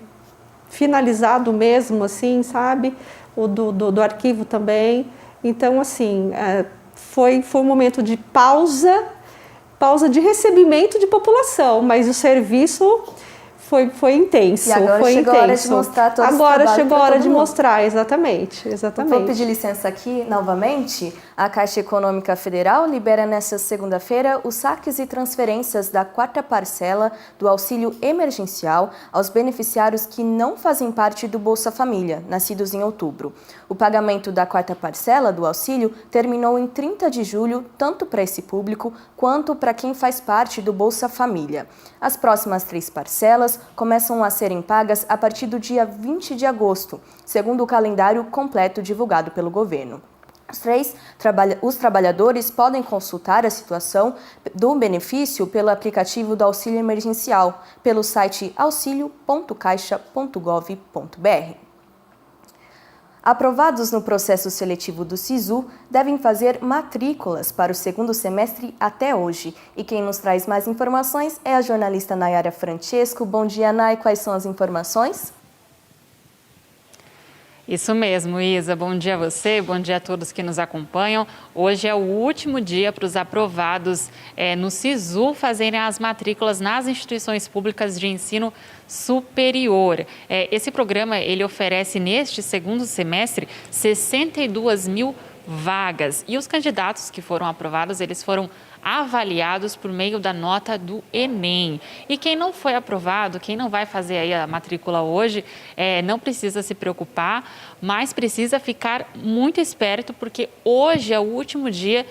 finalizado mesmo, assim, sabe? O do arquivo também. Então, assim, foi um momento de pausa de recebimento de população, mas o serviço foi intenso. E agora foi chegou intenso. a hora de mostrar todo esse Agora trabalho chegou a pra hora todo de mundo. mostrar, exatamente. Vou pedir licença aqui novamente. A Caixa Econômica Federal libera nesta segunda-feira os saques e transferências da 4ª parcela do auxílio emergencial aos beneficiários que não fazem parte do Bolsa Família, nascidos em outubro. O pagamento da 4ª parcela do auxílio terminou em 30 de julho, tanto para esse público quanto para quem faz parte do Bolsa Família. As próximas 3 parcelas começam a serem pagas a partir do dia 20 de agosto, segundo o calendário completo divulgado pelo governo. Os trabalhadores podem consultar a situação do benefício pelo aplicativo do auxílio emergencial, pelo site auxilio.caixa.gov.br. Aprovados no processo seletivo do SISU devem fazer matrículas para o segundo semestre até hoje. E quem nos traz mais informações é a jornalista Nayara Francesco. Bom dia, Nay. Quais são as informações? Isso mesmo, Isa. Bom dia a você, bom dia a todos que nos acompanham. Hoje é o último dia para os aprovados no SISU fazerem as matrículas nas instituições públicas de ensino superior. Esse programa ele oferece neste segundo semestre 62 mil vagas e os candidatos que foram aprovados, eles foram avaliados por meio da nota do Enem. E quem não foi aprovado, quem não vai fazer aí a matrícula hoje, não precisa se preocupar, mas precisa ficar muito esperto, porque hoje é o último dia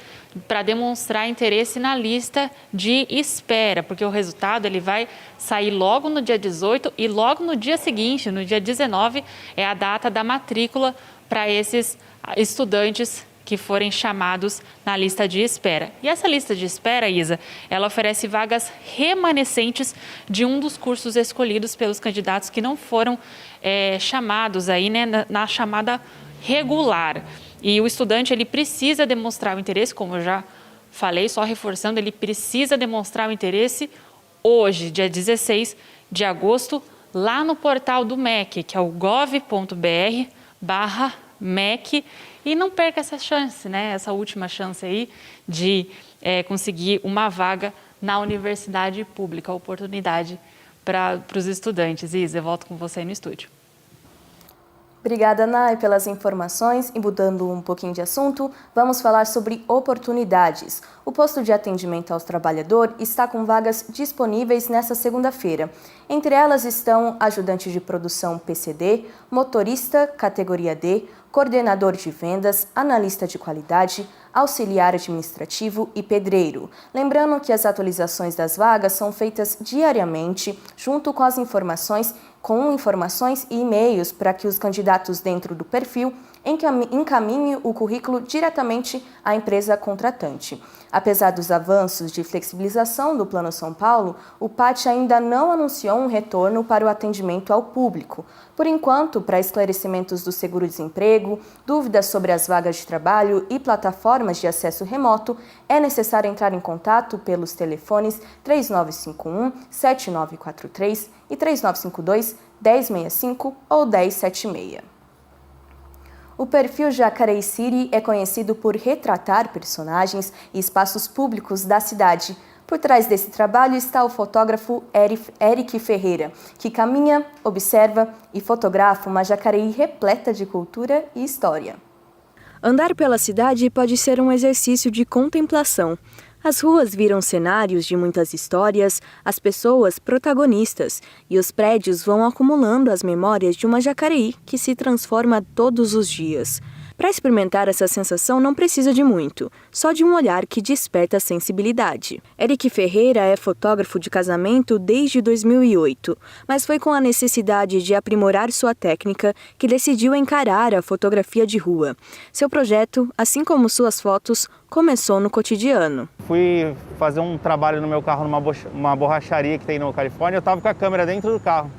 para demonstrar interesse na lista de espera, porque o resultado ele vai sair logo no dia 18 e logo no dia seguinte, no dia 19, é a data da matrícula para esses estudantes que forem chamados na lista de espera. E essa lista de espera, Isa, ela oferece vagas remanescentes de um dos cursos escolhidos pelos candidatos que não foram chamados aí, né, na chamada regular. E o estudante ele precisa demonstrar o interesse, como eu já falei, só reforçando, ele precisa demonstrar o interesse hoje, dia 16 de agosto, lá no portal do MEC, que é o gov.br/MEC. E não perca essa chance, né? Essa última chance aí de conseguir uma vaga na universidade pública, oportunidade para os estudantes. Isa, eu volto com você aí no estúdio. Obrigada, Nay, pelas informações. E mudando um pouquinho de assunto, vamos falar sobre oportunidades. O posto de atendimento aos trabalhadores está com vagas disponíveis nesta segunda-feira. Entre elas estão ajudante de produção PCD, motorista categoria D, coordenador de vendas, analista de qualidade, auxiliar administrativo e pedreiro. Lembrando que as atualizações das vagas são feitas diariamente, junto com as informações e e-mails para que os candidatos dentro do perfil encaminhem o currículo diretamente à empresa contratante. Apesar dos avanços de flexibilização do Plano São Paulo, o PAT ainda não anunciou um retorno para o atendimento ao público. Por enquanto, para esclarecimentos do seguro-desemprego, dúvidas sobre as vagas de trabalho e plataformas de acesso remoto, é necessário entrar em contato pelos telefones 3951-7943 e 3952-1065 ou 1076. O perfil Jacareí City é conhecido por retratar personagens e espaços públicos da cidade. Por trás desse trabalho está o fotógrafo Eric Ferreira, que caminha, observa e fotografa uma Jacareí repleta de cultura e história. Andar pela cidade pode ser um exercício de contemplação. As ruas viram cenários de muitas histórias, as pessoas protagonistas, e os prédios vão acumulando as memórias de uma Jacareí que se transforma todos os dias. Para experimentar essa sensação não precisa de muito, só de um olhar que desperta sensibilidade. Eric Ferreira é fotógrafo de casamento desde 2008, mas foi com a necessidade de aprimorar sua técnica que decidiu encarar a fotografia de rua. Seu projeto, assim como suas fotos, começou no cotidiano. Fui fazer um trabalho no meu carro numa borracharia que tem na Califórnia, eu estava com a câmera dentro do carro.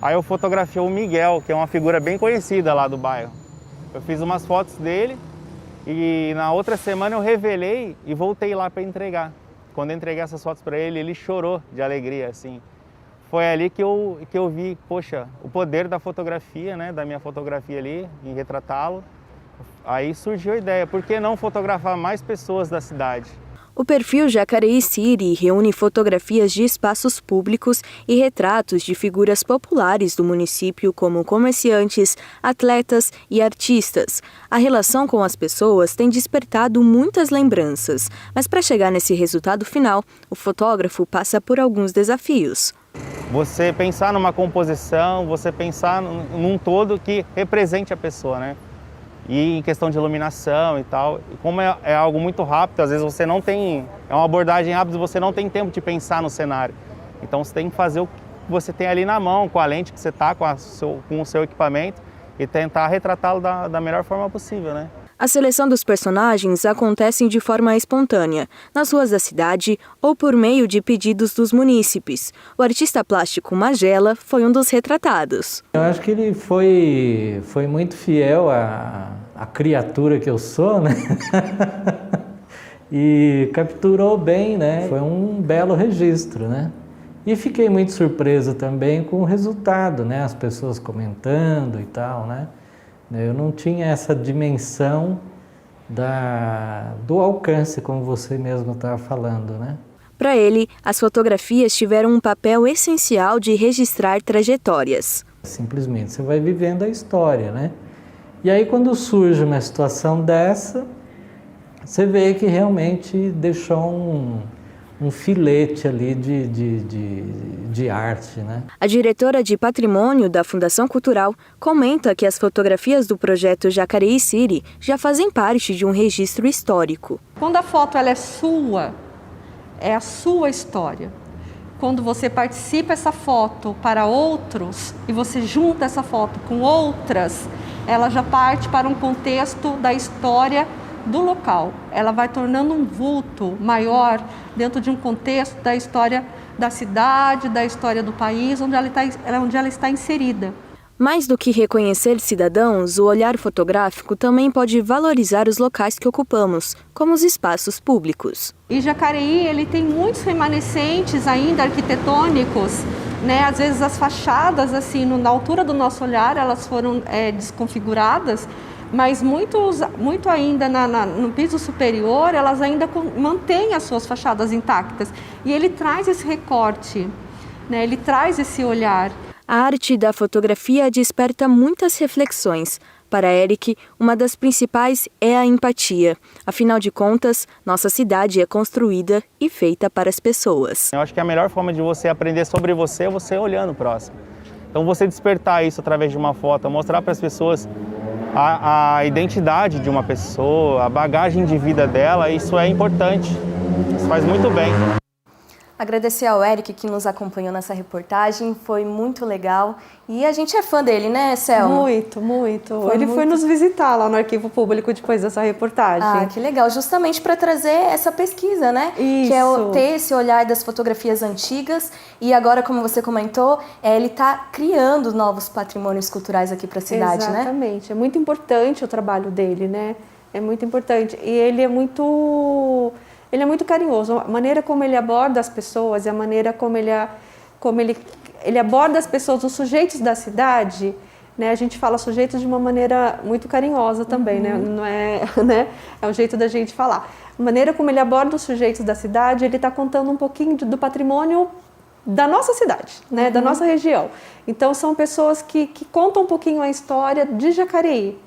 Aí eu fotografei o Miguel, que é uma figura bem conhecida lá do bairro. Eu fiz umas fotos dele e na outra semana eu revelei e voltei lá para entregar. Quando eu entreguei essas fotos para ele, ele chorou de alegria, assim. Foi ali que eu vi, poxa, o poder da fotografia, né, da minha fotografia ali, em retratá-lo. Aí surgiu a ideia, por que não fotografar mais pessoas da cidade? O perfil Jacareí City reúne fotografias de espaços públicos e retratos de figuras populares do município como comerciantes, atletas e artistas. A relação com as pessoas tem despertado muitas lembranças, mas para chegar nesse resultado final, o fotógrafo passa por alguns desafios. Você pensar numa composição, você pensar num todo que represente a pessoa, né? E em questão de iluminação e tal, como é algo muito rápido, às vezes você não tem, é uma abordagem rápida, você não tem tempo de pensar no cenário. Então você tem que fazer o que você tem ali na mão, com a lente que você está, com o seu equipamento e tentar retratá-lo da melhor forma possível, né? A seleção dos personagens acontece de forma espontânea, nas ruas da cidade ou por meio de pedidos dos munícipes. O artista plástico Magela foi um dos retratados. Eu acho que ele foi muito fiel à criatura que eu sou, né? E capturou bem, né? Foi um belo registro, né? E fiquei muito surpreso também com o resultado, né? As pessoas comentando e tal, né? Eu não tinha essa dimensão do alcance, como você mesmo estava falando, né? Para ele, as fotografias tiveram um papel essencial de registrar trajetórias. Simplesmente você vai vivendo a história, né? E aí quando surge uma situação dessa, você vê que realmente deixou um filete ali de arte, né? A diretora de patrimônio da Fundação Cultural comenta que as fotografias do projeto Jacareí City já fazem parte de um registro histórico. Quando a foto ela é a sua história. Quando você participa essa foto para outros e você junta essa foto com outras, ela já parte para um contexto da história do local. Ela vai tornando um vulto maior dentro de um contexto da história da cidade, da história do país, onde ela está inserida. Mais do que reconhecer cidadãos, o olhar fotográfico também pode valorizar os locais que ocupamos, como os espaços públicos. E Jacareí, ele tem muitos remanescentes ainda arquitetônicos, né? Às vezes as fachadas, assim, na altura do nosso olhar, elas foram desconfiguradas, mas muito ainda no piso superior, elas ainda mantêm as suas fachadas intactas. E ele traz esse recorte, né? Ele traz esse olhar. A arte da fotografia desperta muitas reflexões. Para Eric, uma das principais é a empatia. Afinal de contas, nossa cidade é construída e feita para as pessoas. Eu acho que a melhor forma de você aprender sobre você é você olhando o próximo. Então você despertar isso através de uma foto, mostrar para as pessoas a identidade de uma pessoa, a bagagem de vida dela, isso é importante, isso faz muito bem. Agradecer ao Eric que nos acompanhou nessa reportagem, foi muito legal. E a gente é fã dele, né, Selma? Muito, muito. Ele foi nos visitar lá no Arquivo Público depois dessa reportagem. Ah, que legal. Justamente para trazer essa pesquisa, né? Isso. Que é ter esse olhar das fotografias antigas. E agora, como você comentou, ele está criando novos patrimônios culturais aqui para a cidade, né? Exatamente. É muito importante o trabalho dele, né? É muito importante. E ele é muito carinhoso. A maneira como ele aborda as pessoas e a maneira como ele aborda as pessoas, os sujeitos da cidade, né? A gente fala sujeito de uma maneira muito carinhosa também, né? Não é, né? É o jeito da gente falar. A maneira como ele aborda os sujeitos da cidade, ele está contando um pouquinho do patrimônio da nossa cidade, né? Da nossa região. Então, são pessoas que contam um pouquinho a história de Jacareí,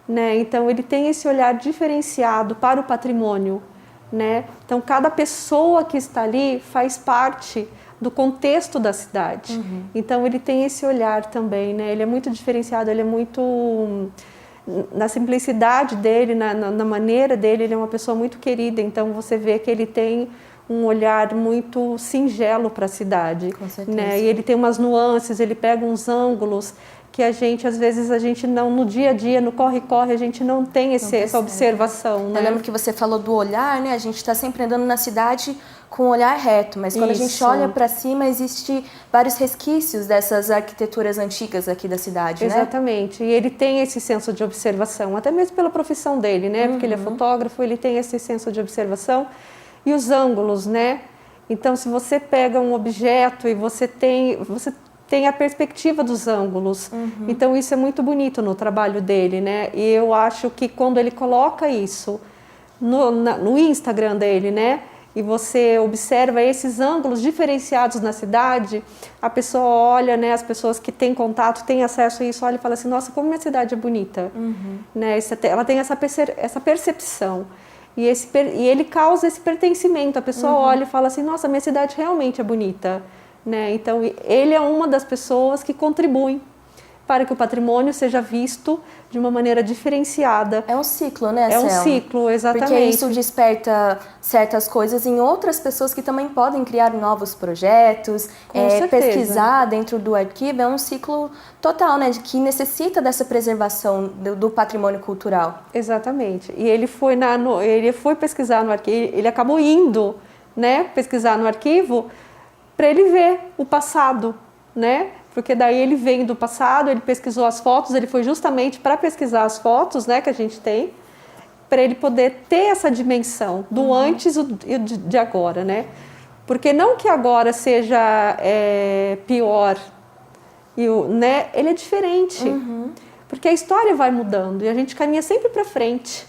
né? Então, ele tem esse olhar diferenciado para o patrimônio, né? Então, cada pessoa que está ali faz parte do contexto da cidade. Então, ele tem esse olhar também, né? Ele é muito diferenciado, ele é muito... Na simplicidade dele, na maneira dele, ele é uma pessoa muito querida. Então, você vê que ele tem um olhar muito singelo para a cidade. Com certeza. Né? E ele tem umas nuances, ele pega uns ângulos que às vezes a gente não, no dia a dia, no corre-corre, a gente não tem essa observação. Né? Eu lembro que você falou do olhar, né? A gente está sempre andando na cidade com um olhar reto, mas quando a gente olha para cima, existe vários resquícios dessas arquiteturas antigas aqui da cidade, né? Exatamente, e ele tem esse senso de observação, até mesmo pela profissão dele, né? Porque ele é fotógrafo, ele tem esse senso de observação. E os ângulos, né? Então, se você pega um objeto e você tem a perspectiva dos ângulos. Então, isso é muito bonito no trabalho dele, né? E eu acho que quando ele coloca isso no Instagram dele, né? E você observa esses ângulos diferenciados na cidade, a pessoa olha, né? As pessoas que têm contato, têm acesso a isso, olha e fala assim, nossa, como minha cidade é bonita. Né? Ela tem essa percepção. E ele causa esse pertencimento. A pessoa olha e fala assim, nossa, minha cidade realmente é bonita. Né? Então, ele é uma das pessoas que contribuem para que o patrimônio seja visto de uma maneira diferenciada. É um ciclo, né, É um Selma? ciclo, exatamente. Porque isso desperta certas coisas em outras pessoas que também podem criar novos projetos, pesquisar dentro do arquivo. É um ciclo total, né, de que necessita dessa preservação do patrimônio cultural. Exatamente. E ele foi pesquisar no arquivo, ele acabou indo, né, pesquisar no arquivo para ele ver o passado, né? Porque daí ele vem do passado, ele pesquisou as fotos, ele foi justamente para pesquisar as fotos, né, que a gente tem, para ele poder ter essa dimensão do antes e de agora, né? Porque não que agora seja pior, né? Ele é diferente, porque a história vai mudando e a gente caminha sempre para frente,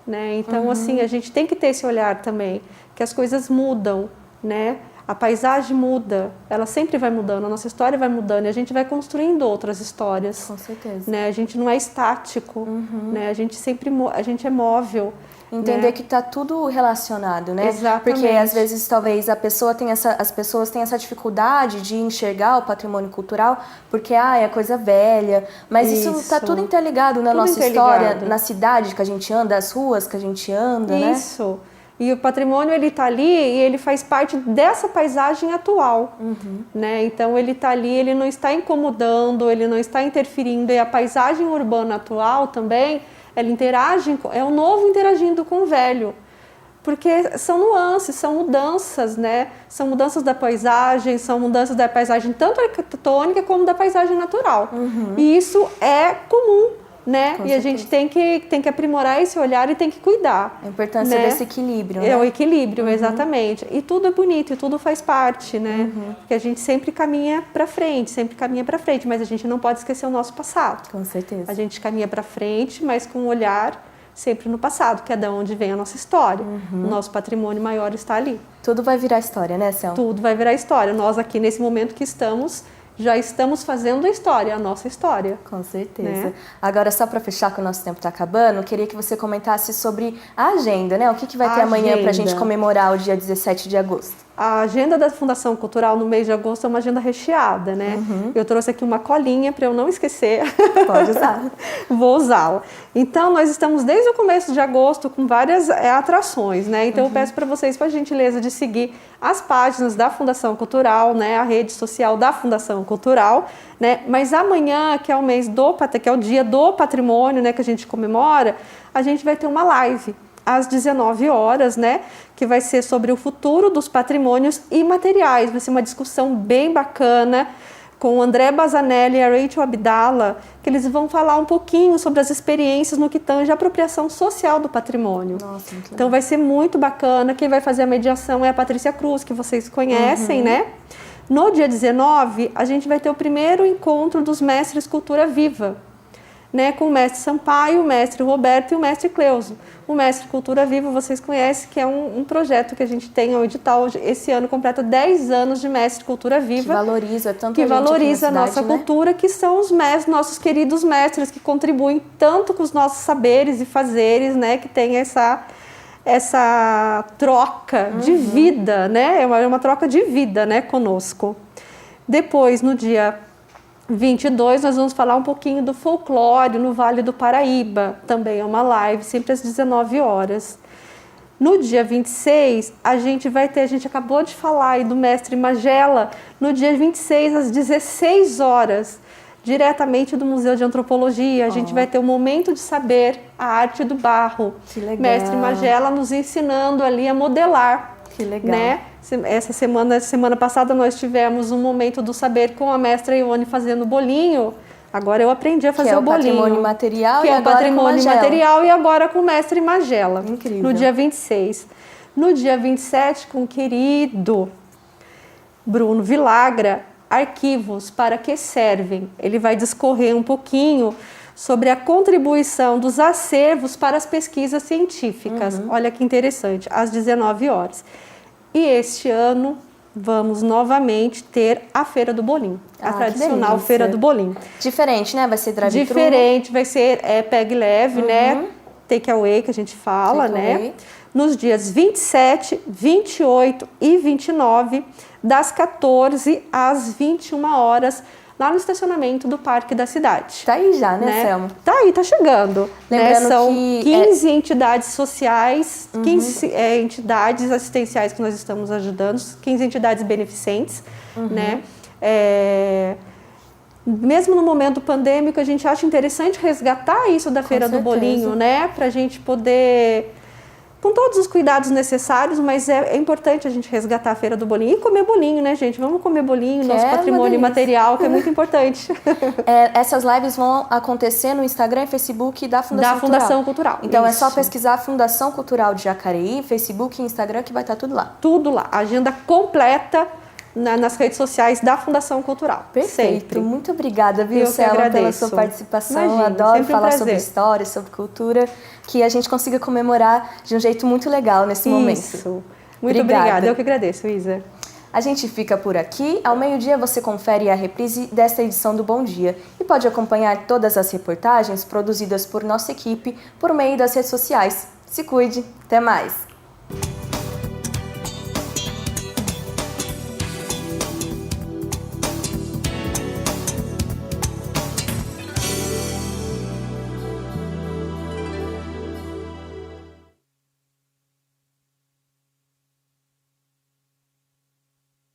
né? Então, assim, a gente tem que ter esse olhar também, que as coisas mudam, né? A paisagem muda, ela sempre vai mudando, a nossa história vai mudando e a gente vai construindo outras histórias. Com certeza. Né? A gente não é estático, né? A gente é móvel. Entender, né, que está tudo relacionado, né? Exatamente. Porque às vezes talvez as pessoas tenham essa dificuldade de enxergar o patrimônio cultural porque é coisa velha, mas isso está tudo interligado na nossa história, na cidade que a gente anda, as ruas que a gente anda, né? Isso. E o patrimônio, ele está ali e ele faz parte dessa paisagem atual, né? Então, ele está ali, ele não está incomodando, ele não está interferindo. E a paisagem urbana atual também, ela interage, é o novo interagindo com o velho. Porque são nuances, são mudanças, né? São mudanças da paisagem, são mudanças da paisagem tanto arquitetônica como da paisagem natural. E isso é comum. Né? E a gente tem que aprimorar esse olhar e tem que cuidar. A importância, né, desse equilíbrio, né? É o equilíbrio, exatamente. E tudo é bonito, e tudo faz parte, né? Porque a gente sempre caminha para frente, mas a gente não pode esquecer o nosso passado. Com certeza. A gente caminha para frente, mas com um olhar sempre no passado, que é de onde vem a nossa história. O nosso patrimônio maior está ali. Tudo vai virar história, né, Selma? Tudo vai virar história. Nós aqui, nesse momento que estamos, já estamos fazendo a história, a nossa história. Com certeza. Né? Agora, só para fechar, que o nosso tempo está acabando, queria que você comentasse sobre a agenda, né? O que vai ter amanhã para a gente comemorar o dia 17 de agosto? A agenda da Fundação Cultural no mês de agosto é uma agenda recheada, né? Eu trouxe aqui uma colinha para eu não esquecer. Pode usar. Vou usá-la. Então, nós estamos desde o começo de agosto com várias atrações, né? Então, eu peço para vocês, por gentileza, de seguir as páginas da Fundação Cultural, né? A rede social da Fundação Cultural, né? Mas amanhã, que é o mês que é o dia do patrimônio, né? Que a gente comemora, a gente vai ter uma live às 19 horas, né, que vai ser sobre o futuro dos patrimônios imateriais. Vai ser uma discussão bem bacana com o André Bazanelli e a Rachel Abdala, que eles vão falar um pouquinho sobre as experiências no que tange a apropriação social do patrimônio. Nossa, muito legal. Então vai ser muito bacana. Quem vai fazer a mediação é a Patrícia Cruz, que vocês conhecem, né? No dia 19, a gente vai ter o primeiro encontro dos mestres Cultura Viva, né, com o mestre Sampaio, o mestre Roberto e o mestre Cleuso. O mestre Cultura Viva, vocês conhecem, que é um projeto que a gente tem ao edital. Esse ano completa 10 anos de mestre Cultura Viva. Que valoriza tanto que a gente valoriza aqui na a nossa cidade, cultura, que são os mestres, nossos queridos mestres, que contribuem tanto com os nossos saberes e fazeres, né, que tem essa troca de vida, né, é uma troca de vida, né, conosco. Depois, no dia 22, nós vamos falar um pouquinho do folclore no Vale do Paraíba. Também é uma live, sempre às 19 horas. No dia 26, a gente acabou de falar aí do mestre Magela, no dia 26, às 16 horas, diretamente do Museu de Antropologia. A gente vai ter o Momento de Saber, a arte do barro. Que legal. Mestre Magela nos ensinando ali a modelar. Que legal. Né? Semana passada nós tivemos um Momento do Saber com a mestra Ione fazendo bolinho. Agora eu aprendi a fazer o bolinho. Que é o patrimônio material que e é o agora patrimônio com Magela. material e agora com o mestre Magela. Incrível. No dia 26. No dia 27, com o querido Bruno Vilagra, Arquivos, para que servem? Ele vai discorrer um pouquinho sobre a contribuição dos acervos para as pesquisas científicas. Olha que interessante, às 19 horas. E este ano vamos novamente ter a Feira do Bolinho, a tradicional Feira do Bolinho. Diferente, né? Vai ser drive-thru. Diferente, vai ser pegue leve, né? Take away, que a gente fala, né? Nos dias 27, 28 e 29, das 14 às 21 horas, lá no estacionamento do Parque da Cidade. Tá aí já, né, Selma? Tá aí, tá chegando. Lembrando São que 15 entidades sociais, 15 entidades assistenciais que nós estamos ajudando, 15 entidades beneficentes, né? Mesmo no momento pandêmico, a gente acha interessante resgatar isso da Feira do Bolinho, né? Pra gente poder, com todos os cuidados necessários, mas é importante a gente resgatar a Feira do Bolinho e comer bolinho, né, gente? Vamos comer bolinho, nosso patrimônio material, que é muito importante. Essas lives vão acontecer no Instagram e Facebook da Fundação Cultural. Então é só pesquisar a Fundação Cultural de Jacareí, Facebook e Instagram, que vai estar tudo lá. Tudo lá. Agenda completa nas redes sociais da Fundação Cultural. Perfeito. Sempre. Muito obrigada, viu, Selma, pela sua participação. Imagina, adoro falar prazer. sobre história, sobre cultura, que a gente consiga comemorar de um jeito muito legal nesse momento. Muito obrigada. Eu que agradeço, Isa. A gente fica por aqui. Ao meio-dia você confere a reprise desta edição do Bom Dia e pode acompanhar todas as reportagens produzidas por nossa equipe por meio das redes sociais. Se cuide. Até mais.